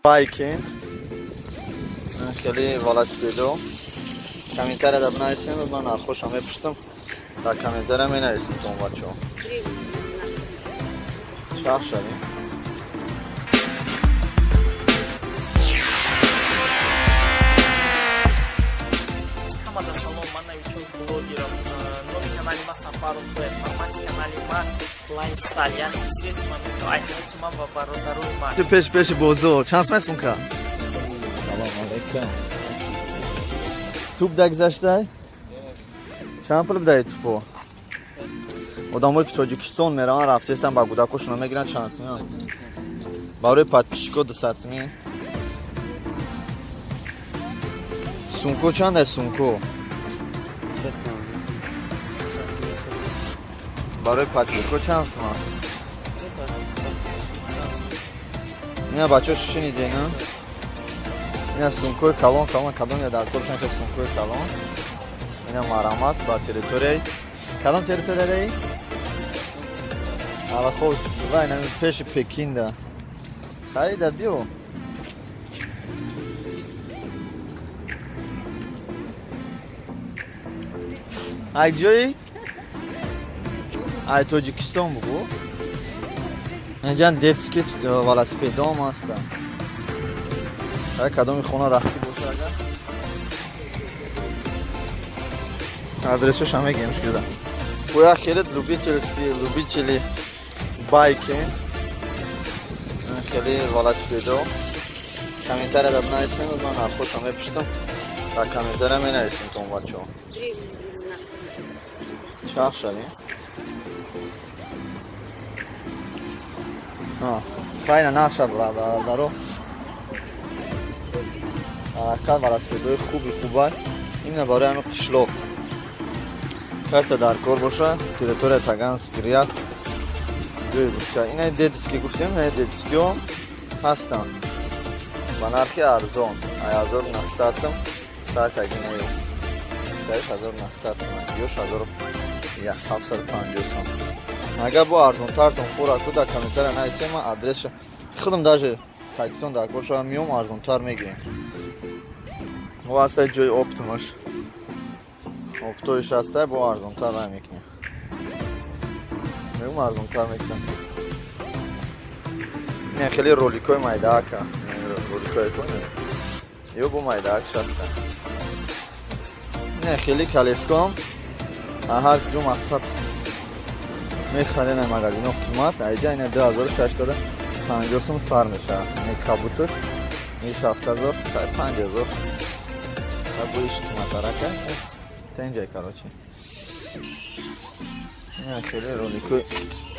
Байки. خیلی велосипедо. Комментарий обнаружил, но на хорошем выпустим. Так, комментарий мы нарисуем тому бачу. Шахшали. Hamada salom, mana uchun blogerам. Novi kanali ma Safarov bu informatik kanali ma lifestyle, ya'ni интересно момент aytmoqchi man va barodaroy ma. Pesh bozo. Chans esm ka? Salom alaykum. Tup dagzashday? چند پول بدهید توپو؟ آدمایی که تاجیکستان میرن رفته هستن با کودکاشون میگیرن چند سیمه؟ برای подписчиков 200 سیمه. سونکو چنده سونکو؟ برای подписчиков چند سیمه؟ نه بچه ها شنیده نه؟ نه سونکوی کلان یا در کلشن که سونکوی کلان. اینا مرامت با تریتوری. کدام تریتوری داری؟ اما خوش و اینا پیش پکین ده. خیلی بیو. ای جایی؟ ای تاجیکستان بگو. اینجا دیتسکی велосипедо هم هستن. ای کدامی خونه رفتی باشه اگر؟ Адресуш ҳаме гемш кардам. Боя хеле любители байки. Хеле велосипедо. Комментарий обнаружил, но на хорошем выпустим. Так, комментарий мы нарисуем тому бачу. Шахшали. Файна наша брадаро. Как велосипедо хубай. Именно барои ҳамин қишлоқ. کسی در کار باشه تریتوری تاگانسک ریاد جوی بوشکا اینای دیدسکی گفتیم نه دیدسکی هم هستن با نرخی ارزان 1900 سم ساعت اگه نه 1900 سم یوش 1750 سم اگر با ارزان ترتون خورا کده کمیتر نایسیم آدرس خودم داجه تایتون در کار شما میوم ارزان تر میگیم واسطه جوی اپتمش Оптоиш ҳастай бо арзонтар намекунем. Мегум арзонтар мекунем. Не хеле роликои майдаака. Роликои кунем. Ё бо майдаакш ҳастай. Не хеле колеском ҳар ҷо мақсад мехарем магазино қимат айҷа ина 2650 сум сар мешавад. Не кабутуш не 7000 5000 бо иш қиматарака. Тенджай, короче. Я хеле роликои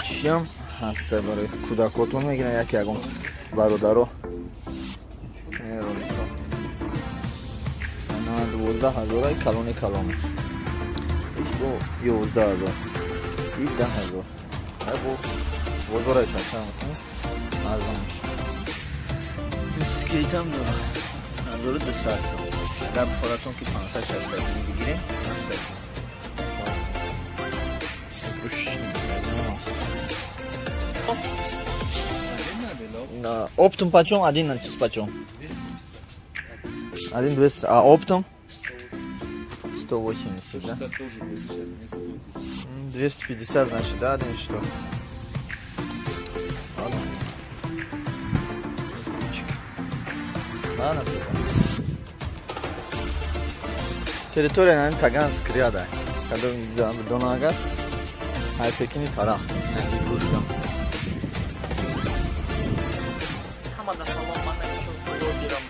чиям ҳастай барои кӯдакотон мегирам яке ягон бародаро. Не ролико. Ана 12000 калони калонаш. Иш бо 11000. И 10000. Ай бо бозорай чачам. Арзонаш. Скейтам дора. Дора 200 сом. اگر بخورتون که 500-600 بگیریم оптом почем? Один почем? 1200. А оптом? 180, да? 250, значит, да, один что? Ладно. Ладно, Территория, наверное, Таганская ряда. Когда Донагар, Айпекини Тара, игрушка. Hamada salom, mana uchun blogerам.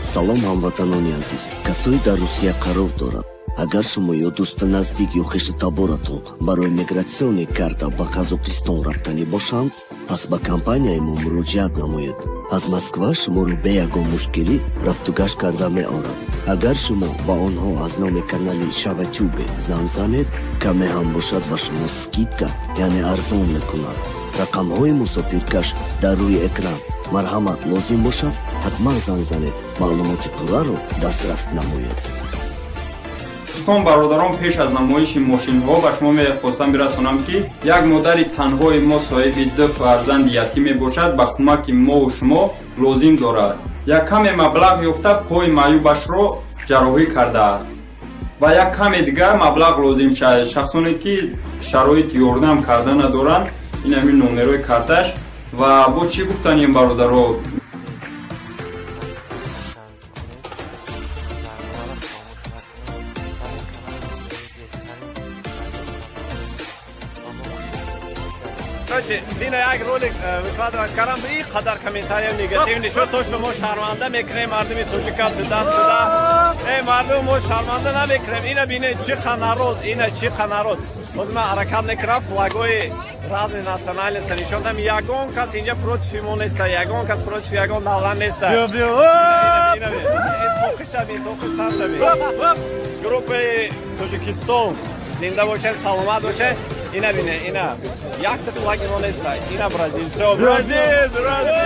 Салом ҳамватанони азиз. Касое дар Русия қарор дорад. Агар шумо ё дӯста наздик ё хеши таборатон барои мигратсиони карта ба Қазоқистон рафтанӣ бошанд, пас ба компанияи мо муроҷиат намоед. аз Москва шуморо бе ягон мушкилӣ рафтугашт карда меорад. агар шумо ба онҳо аз номи канали Шаватюбе занг занед, каме ҳам бошад ба шумо скидка, яъне арзон мекунад. рақамҳои мусофиркаш дар рӯи экран. марҳамат, лозим бошад ҳатман занг занед, маълумоти пурраро дастрас намоед. Тоҷикистон бародарон пеш аз намоиши мошинҳо ба шумо мехостам бирасонам ки як модари танҳои мо соҳиби 2 фарзанди ятим мебошад ба кӯмаки мову шумо лозим дорад. Як каме маблағ ёфта пои маъюбашро ҷарроҳӣ кардааст ва як каме дигар маблағ лозим шад. Шахсоне ки шароити ёрдам карда надоранд, ин ҳамин номерои карташ. Ва бо чӣ гуфтани ин бародаро? Дина як ролик выкладывать кардам, и қадар комментарий негативный шуд, то что мо шарманда мекунем мардуми Тоҷикат даст суда. Мардум мо шарманда намекунем. Ина бине чиха народ, ина чиха народ. Боз ман ҳаракат мекунам, флагои разни национальности нишон дам. Ягон кас инҷа против мо неста, ягон кас против ягон давлат неста. Группаи Тоҷикистон зинда бошед, саломат бошед. Ина бине, ина якта флаги мо неста, ина бразилчо. Бразил, Бразил!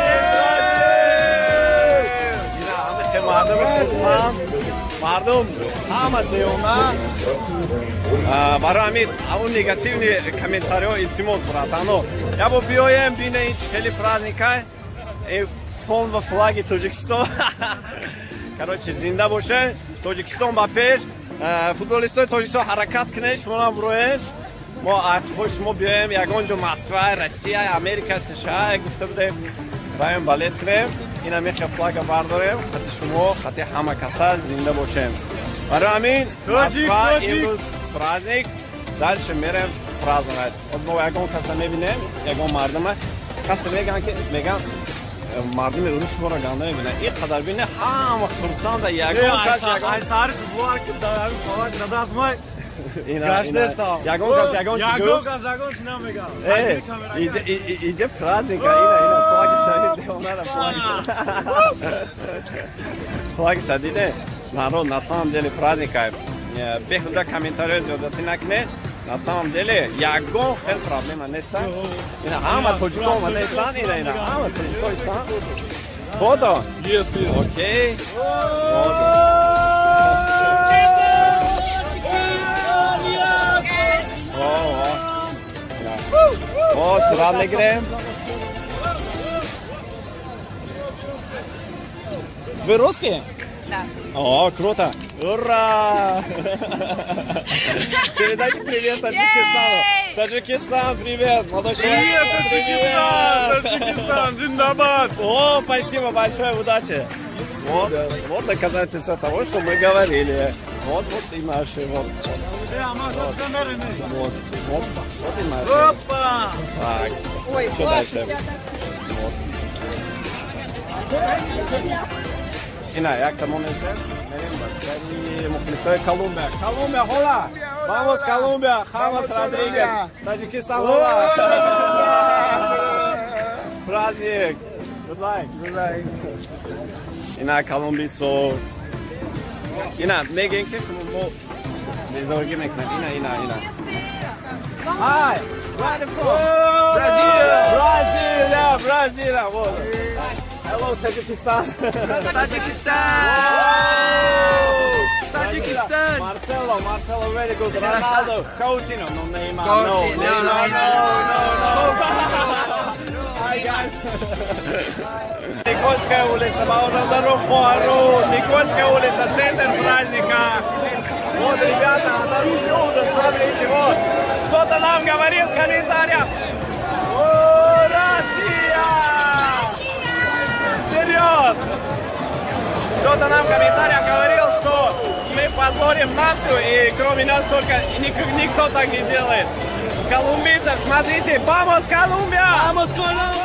Ина ҳамихе мардум хурсанд, мардум ҳама деона. Барои ҳамин ҳамун негативни комментариҳо илтимос братано. Я бо биёем бинем хели праздникай, фон ва флаги Тоҷикистон. Короче, зинда бошед, Тоҷикистон ба пеш. Футболистои Тоҷикистон ҳаракат кунед, шумонам бироед. мо ахоҳ шумо биёем ягон ҷо Москва, Россия, Америка, США гуфта будем раён балет кунем. Ина мехе флага бардорем, хати шумо, хати ҳама каса зинда бошем. Барои ҳамин Москва имрӯз праздник, дальше мерем праздновать. Боз мо ягон каса мебинем, ягон мардума. Каса мегӯянд ки мегӯянд мардуми урушро ганда мебинад. Ин қадар бине ҳама хурсанда ягон кас ягон Айсарис влак дар флаг надаст май. Ягон кас ягон чи намегам. Иҷа праздника, ина флаги шаҳид деонара флаги шадиде. Народ, на самом деле праздника беҳуда комментариҳо зиёдатӣ накунед. На самом деле ягон хел проблема неста. Ина ҳама тоҷико омадастанд, ина ҳама тоҷико истанд. Фото? Окей. Сурат мегирем. Вы русские? Да. О, круто! Ура! Передайте привет Таджикистану. Таджикистан, привет! Привет, Таджикистан! Таджикистан, зиндабад! О, спасибо большое, удачи! Вот доказательство того, что мы говорили. Вот и наши, вот и наши. Опа! Так, Ой, что дальше? Вот. Ина, як там он идет? Колумбия. Колумбия, хола! Vamos, Колумбия! Хамас Родригес! Таджикистан, хола! Праздник! Good luck! Ина, колумбийцо! Ина, меген ки шумо мо безорги мекунед. Ина. Hi! Where are you from? Brazil! Вот. Hello, Tajikistan! Tajikistan! Marcelo, very good. Ronaldo, Coutinho, no Neymar, no. Hi, guys! Никольская улица, дорогу Хуару, Никольская улица, центр праздника. Вот, ребята, отсюда, смотрите, вот. Кто-то нам говорил в комментариях. О, Россия! Вперед! Кто-то нам в комментариях говорил, что мы позорим нацию, и кроме нас только никто так не делает. Колумбийцев, смотрите, vamos, Колумбия! Vamos, Колумбия!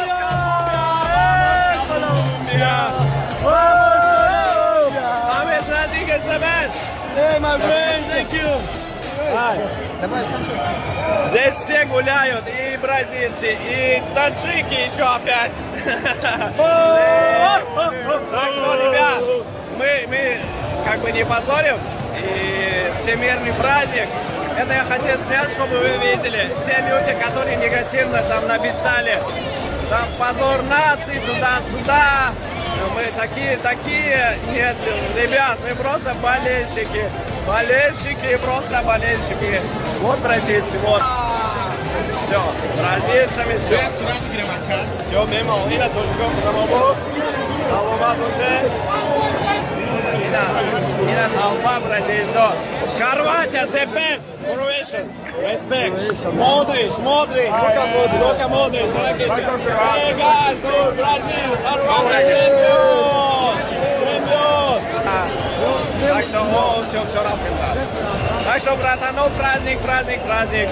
James Rodriguez the best! Hey, my friend, thank you! Здесь все гуляют, и бразильцы, и таджики еще опять. Так что, ребят, мы как бы не позорим, и всемирный праздник. Это я хотел снять, чтобы вы видели. Те люди, которые негативно там написали, Там позор нации, туда-сюда. Мы такие. Нет, ребят, мы просто болельщики. Болельщики, просто болельщики. Вот бразильцы, вот. Все, бразильцами все. Все, мимо. Ина тоже голову. Голова уже. Ина толпа бразильцев. Хорватия, the best. Croatian. Respect. Modric. Luka Modric. Hey guys, Brazil, Хорватия, чемпион. Так что, все равно. Так что, братанов, праздник. Братанов.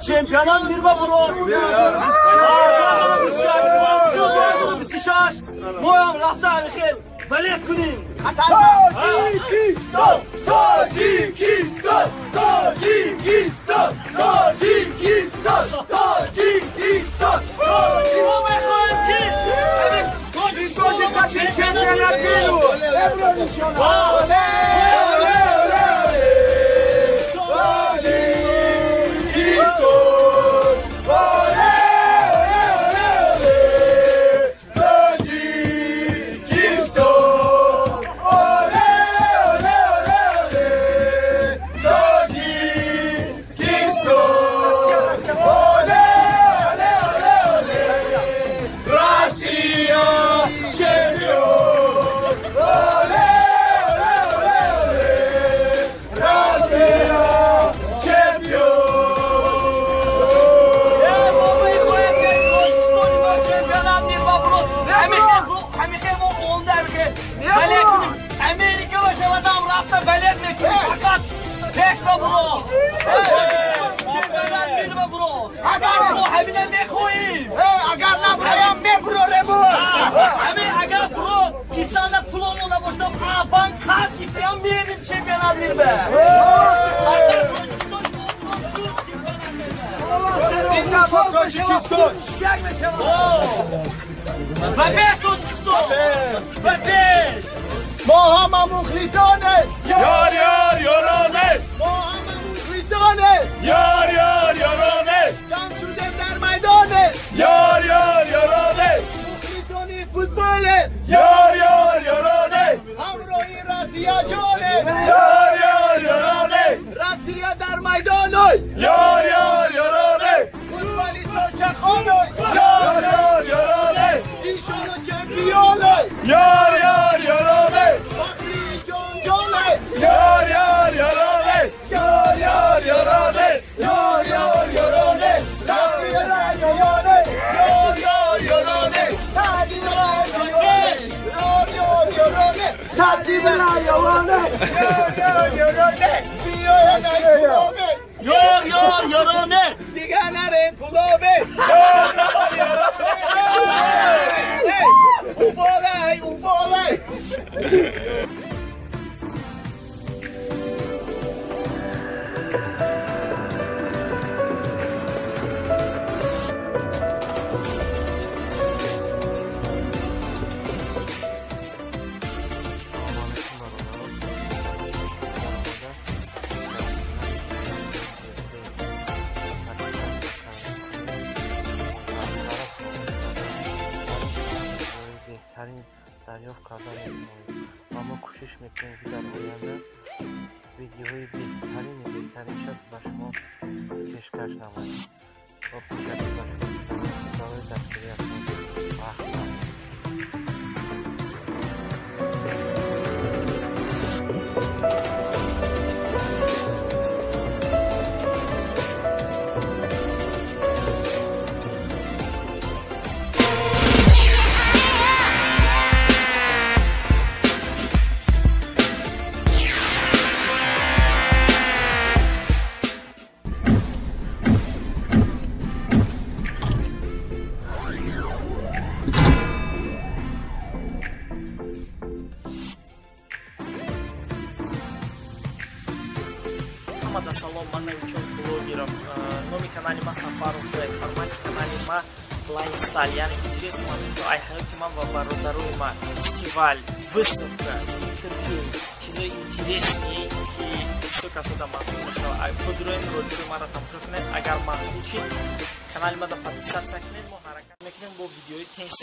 Чемпионат мира, бро! Моям рафта Михаил! Балет куним! Таджикистан! Таджикистан! Таджикистан! Таджикистан! Таджикистан! Мы хотим ки! Таджикистан! Чемпионат мира! Mohamed Mukhlisane! Yar yorane! Mohamed Mukhlisane! Yar yorane! Jamshudem dar maydane! Yar yorane! Mukhlisani futbole! Yar yorane! Hamrohi Rossiya jone! Yar yorane! Rossiya dar maydanoy! Yar yorane! Futboliston shakhanoy! Yar yorane! İnşallah şampiyonlar! Yar yorane! Fakhri jonjolar! Yar yorane! Yar yorane! Yar yorane! Taziyeler yorane! Yor yorane! Taziyeler yorane! Yorane! Taziyeler yorane! Yorane! Biyoyeler kulübe! Yorane! Diganların kulübe! Ubolay! بهترین دریافت کردن و ما کوشش میکنیم که در آینده ویدیوهای بهترین شد به شما پیشکش نماییم با پیشکش به شما دستگیری وقت Hamada salom, man навичок блогером. Номи канали ма Сафаров Плей. Формате канали ма лайфстайл. Яъне интереси ман то ай ҳаёти ман ва бародарои ман. Фестиваль, выставка, интервью, чизои интересные, ки бисёр касода маъмул мешавад. Подроем ролиҳои маро тамошо кунед. Агар маъмул шид, канали мада подписатсия кунед. Мо ҳаракат мекунем бо видеои тенс